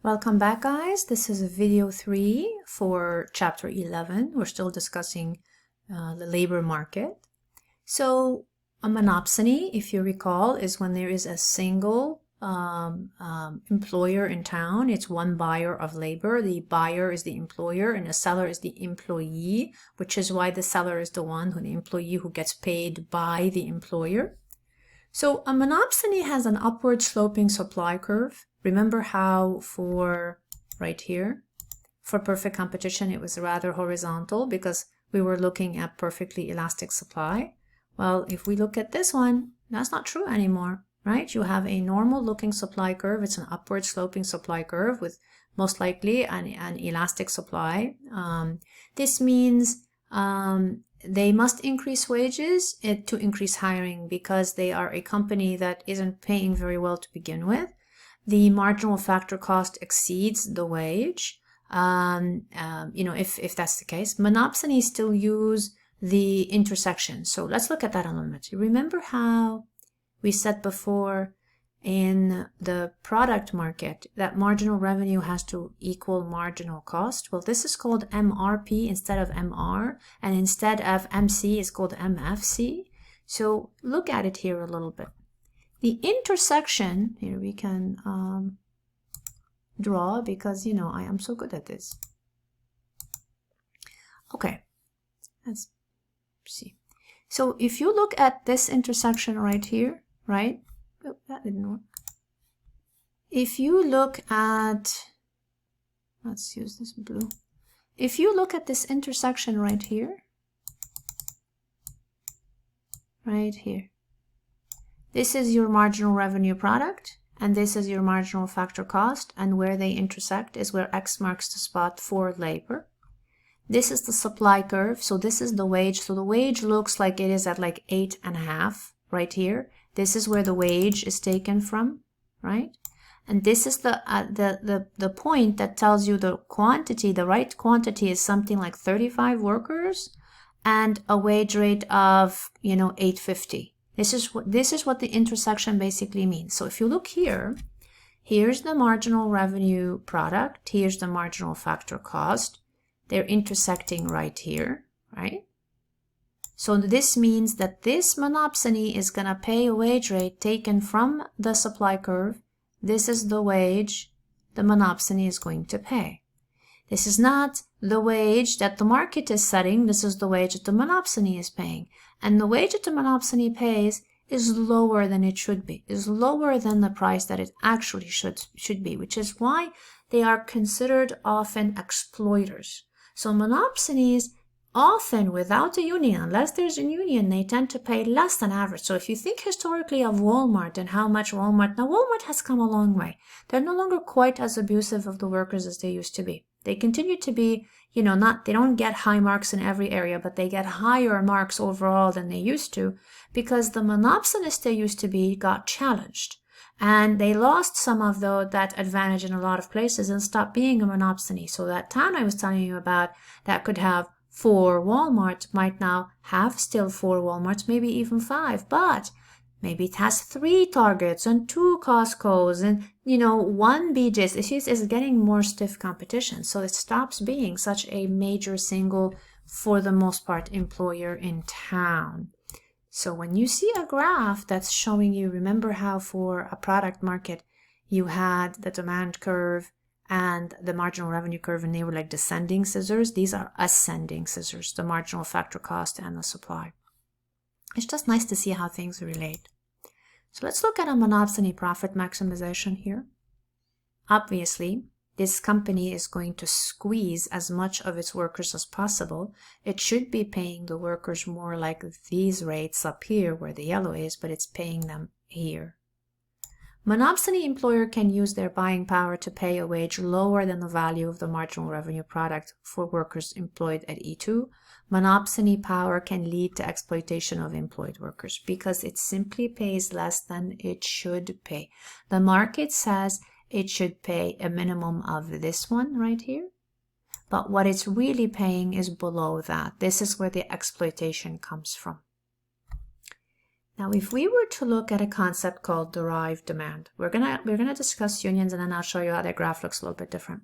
Welcome back, guys. This is video 3 for chapter 11. We're still discussing the labor market. So a monopsony, if you recall, is when there is a single employer in town. It's one buyer of labor. The buyer is the employer and the seller is the employee, which is why the seller is the employee who gets paid by the employer. So a monopsony has an upward sloping supply curve. Remember how for right here, for perfect competition, it was rather horizontal because we were looking at perfectly elastic supply. Well, if we look at this one, that's not true anymore, right? You have a normal looking supply curve. It's an upward sloping supply curve with most likely an elastic supply. This means they must increase wages to increase hiring because they are a company that isn't paying very well to begin with. The marginal factor cost exceeds the wage. If that's the case, monopsonies still use the intersection. So let's look at that a little bit. Remember how we said before in the product market that marginal revenue has to equal marginal cost? Well, this is called MRP instead of MR, and instead of MC is called MFC. So look at it here a little bit. The intersection, here we can draw because, I am so good at this. Okay, let's see. So if you look at this intersection right here, right? Oh, that didn't work. If you look at, let's use this blue. If you look at this intersection right here, this is your marginal revenue product, and this is your marginal factor cost, and where they intersect is where X marks the spot for labor. This is the supply curve, so this is the wage. So the wage looks like it is at like 8.5 right here. This is where the wage is taken from, right? And this is the point that tells you the quantity, the right quantity is something like 35 workers and a wage rate of, $8.50. This is what the intersection basically means. So if you look here, here's the marginal revenue product, here's the marginal factor cost. They're intersecting right here, right? So this means that this monopsony is going to pay a wage rate taken from the supply curve. This is the wage the monopsony is going to pay. This is not the wage that the market is setting. This is the wage that the monopsony is paying. And the wage that the monopsony pays is lower than it should be, is lower than the price that it actually should be, which is why they are considered often exploiters. So monopsonies often without a union, unless there's a union, they tend to pay less than average. So if you think historically of Walmart and how much now Walmart has come a long way. They're no longer quite as abusive of the workers as they used to be. They continue to be, they don't get high marks in every area, but they get higher marks overall than they used to because the monopsonists they used to be got challenged. And they lost some of that advantage in a lot of places and stopped being a monopsony. So that town I was telling you about that could have 4 Walmarts might now have still 4 Walmarts, maybe even 5, but maybe it has 3 Targets and 2 Costco's and, 1 BJ's. It is getting more stiff competition. So it stops being such a major single, for the most part, employer in town. So when you see a graph that's showing you, remember how for a product market, you had the demand curve and the marginal revenue curve, and they were like descending scissors. These are ascending scissors, the marginal factor cost and the supply. It's just nice to see how things relate. So let's look at a monopsony profit maximization here. Obviously, this company is going to squeeze as much of its workers as possible. It should be paying the workers more like these rates up here where the yellow is, but it's paying them here. Monopsony employer can use their buying power to pay a wage lower than the value of the marginal revenue product for workers employed at E2. Monopsony power can lead to exploitation of employed workers because it simply pays less than it should pay. The market says it should pay a minimum of this one right here, but what it's really paying is below that. This is where the exploitation comes from. Now, if we were to look at a concept called derived demand, we're gonna discuss unions, and then I'll show you how that graph looks a little bit different.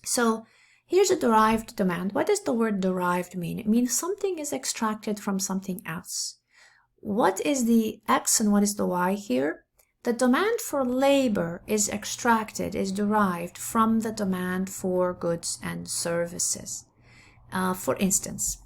So here's a derived demand. What does the word derived mean? It means something is extracted from something else. What is the X and what is the Y here? The demand for labor is extracted, is derived from the demand for goods and services. For instance,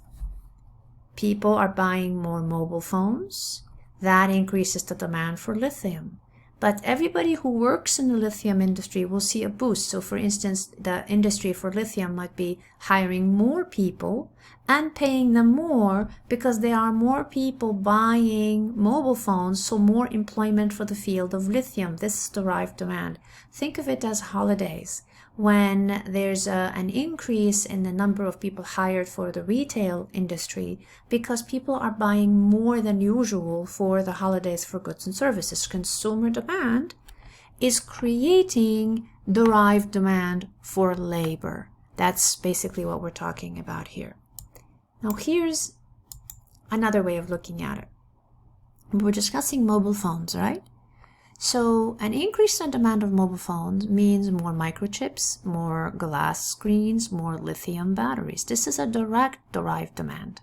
people are buying more mobile phones. That increases the demand for lithium. But everybody who works in the lithium industry will see a boost. So for instance, the industry for lithium might be hiring more people and paying them more because there are more people buying mobile phones, so more employment for the field of lithium. This is derived demand. Think of it as holidays. When there's an increase in the number of people hired for the retail industry because people are buying more than usual for the holidays for goods and services. Consumer demand is creating derived demand for labor. That's basically what we're talking about here. Now here's another way of looking at it. We're discussing mobile phones, right? So an increase in demand of mobile phones means more microchips, more glass screens, more lithium batteries. This is a direct derived demand.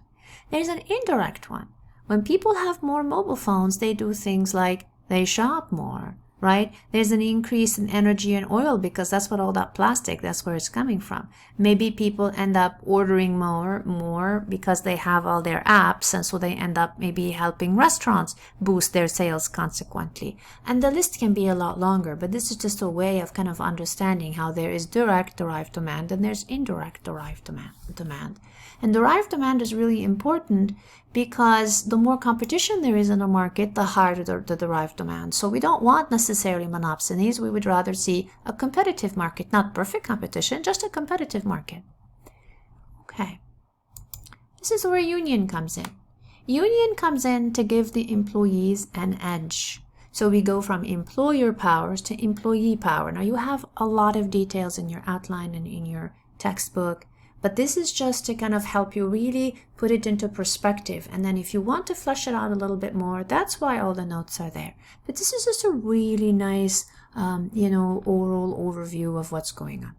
There's an indirect one. When people have more mobile phones, they do things like they shop more, right? There's an increase in energy and oil because that's what all that plastic, that's where it's coming from. Maybe people end up ordering more because they have all their apps, and so they end up maybe helping restaurants boost their sales consequently. And the list can be a lot longer, but this is just a way of kind of understanding how there is direct derived demand and there's indirect derived demand. And derived demand is really important because the more competition there is in the market, the higher the derived demand. So we don't want necessarily monopsonies. We would rather see a competitive market, not perfect competition, just a competitive market. Okay. This is where union comes in. Union comes in to give the employees an edge. So we go from employer powers to employee power. Now you have a lot of details in your outline and in your textbook, but this is just to kind of help you really put it into perspective. And then if you want to flesh it out a little bit more, that's why all the notes are there. But this is just a really nice, oral overview of what's going on.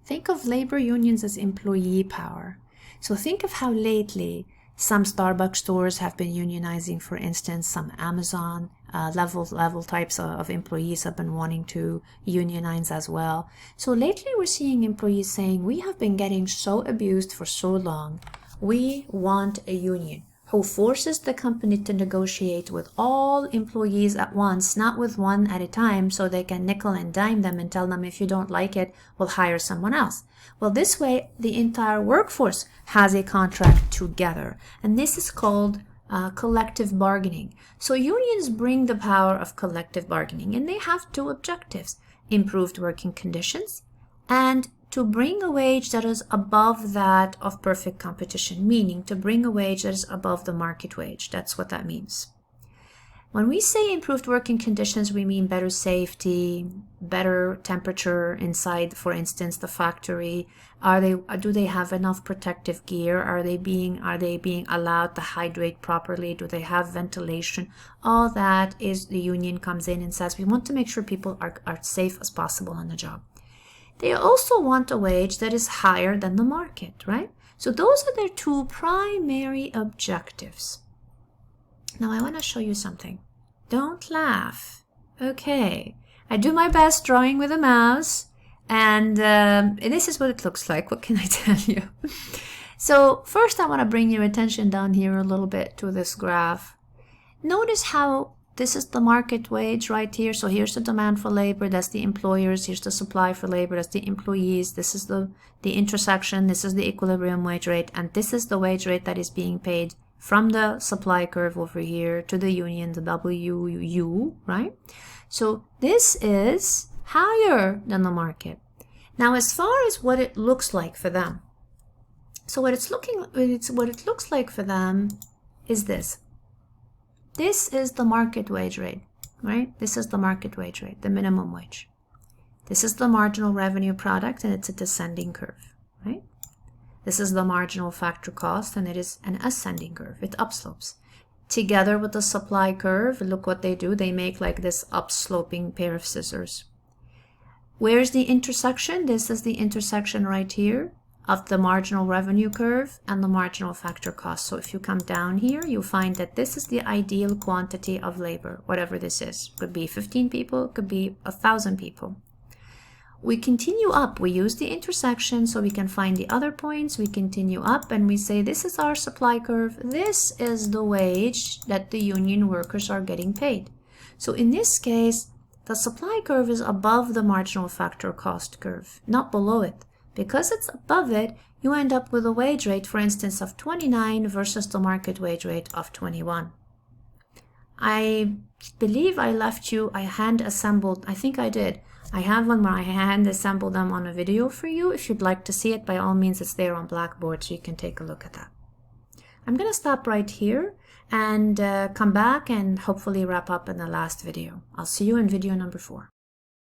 Think of labor unions as employee power. So think of how lately some Starbucks stores have been unionizing, for instance, some Amazon level types of employees have been wanting to unionize as well. So lately we're seeing employees saying, we have been getting so abused for so long. We want a union who forces the company to negotiate with all employees at once, not with one at a time, so they can nickel and dime them and tell them, if you don't like it, we'll hire someone else. Well, this way, the entire workforce has a contract together. And this is called collective bargaining. So unions bring the power of collective bargaining, and they have two objectives: improved working conditions and to bring a wage that is above that of perfect competition, meaning to bring a wage that is above the market wage. That's what that means. When we say improved working conditions, we mean better safety, better temperature inside, for instance, the factory. Do they have enough protective gear? Are they being allowed to hydrate properly? Do they have ventilation? All that is the union comes in and says, we want to make sure people are safe as possible on the job. They also want a wage that is higher than the market, right? So those are their two primary objectives. Now I want to show you something. Don't laugh. Okay. I do my best drawing with a mouse, and this is what it looks like. What can I tell you? So first I want to bring your attention down here a little bit to this graph. Notice how this is the market wage right here. So here's the demand for labor. That's the employers. Here's the supply for labor. That's the employees. This is the intersection. This is the equilibrium wage rate. And this is the wage rate that is being paid from the supply curve over here to the union, the WU, right? So this is higher than the market. Now, as far as what it looks like for them, so what it looks like for them is this. This is the market wage rate, right? This is the market wage rate, the minimum wage. This is the marginal revenue product, and it's a descending curve, right? This is the marginal factor cost, and it is an ascending curve. It upslopes. together with the supply curve, look what they do. They make like this upsloping pair of scissors. Where's the intersection? This is the intersection right here of the marginal revenue curve and the marginal factor cost. So if you come down here, you'll find that this is the ideal quantity of labor, whatever this is. Could be 15 people, could be 1,000 people. We continue up. We use the intersection so we can find the other points. We continue up and we say this is our supply curve. This is the wage that the union workers are getting paid. So in this case, the supply curve is above the marginal factor cost curve, not below it. Because it's above it, you end up with a wage rate, for instance, of 29 versus the market wage rate of 21. I believe I left you, I hand assembled, I think I did. I have one where I hand assembled them on a video for you. If you'd like to see it, by all means, it's there on Blackboard, so you can take a look at that. I'm going to stop right here and come back and hopefully wrap up in the last video. I'll see you in video number 4.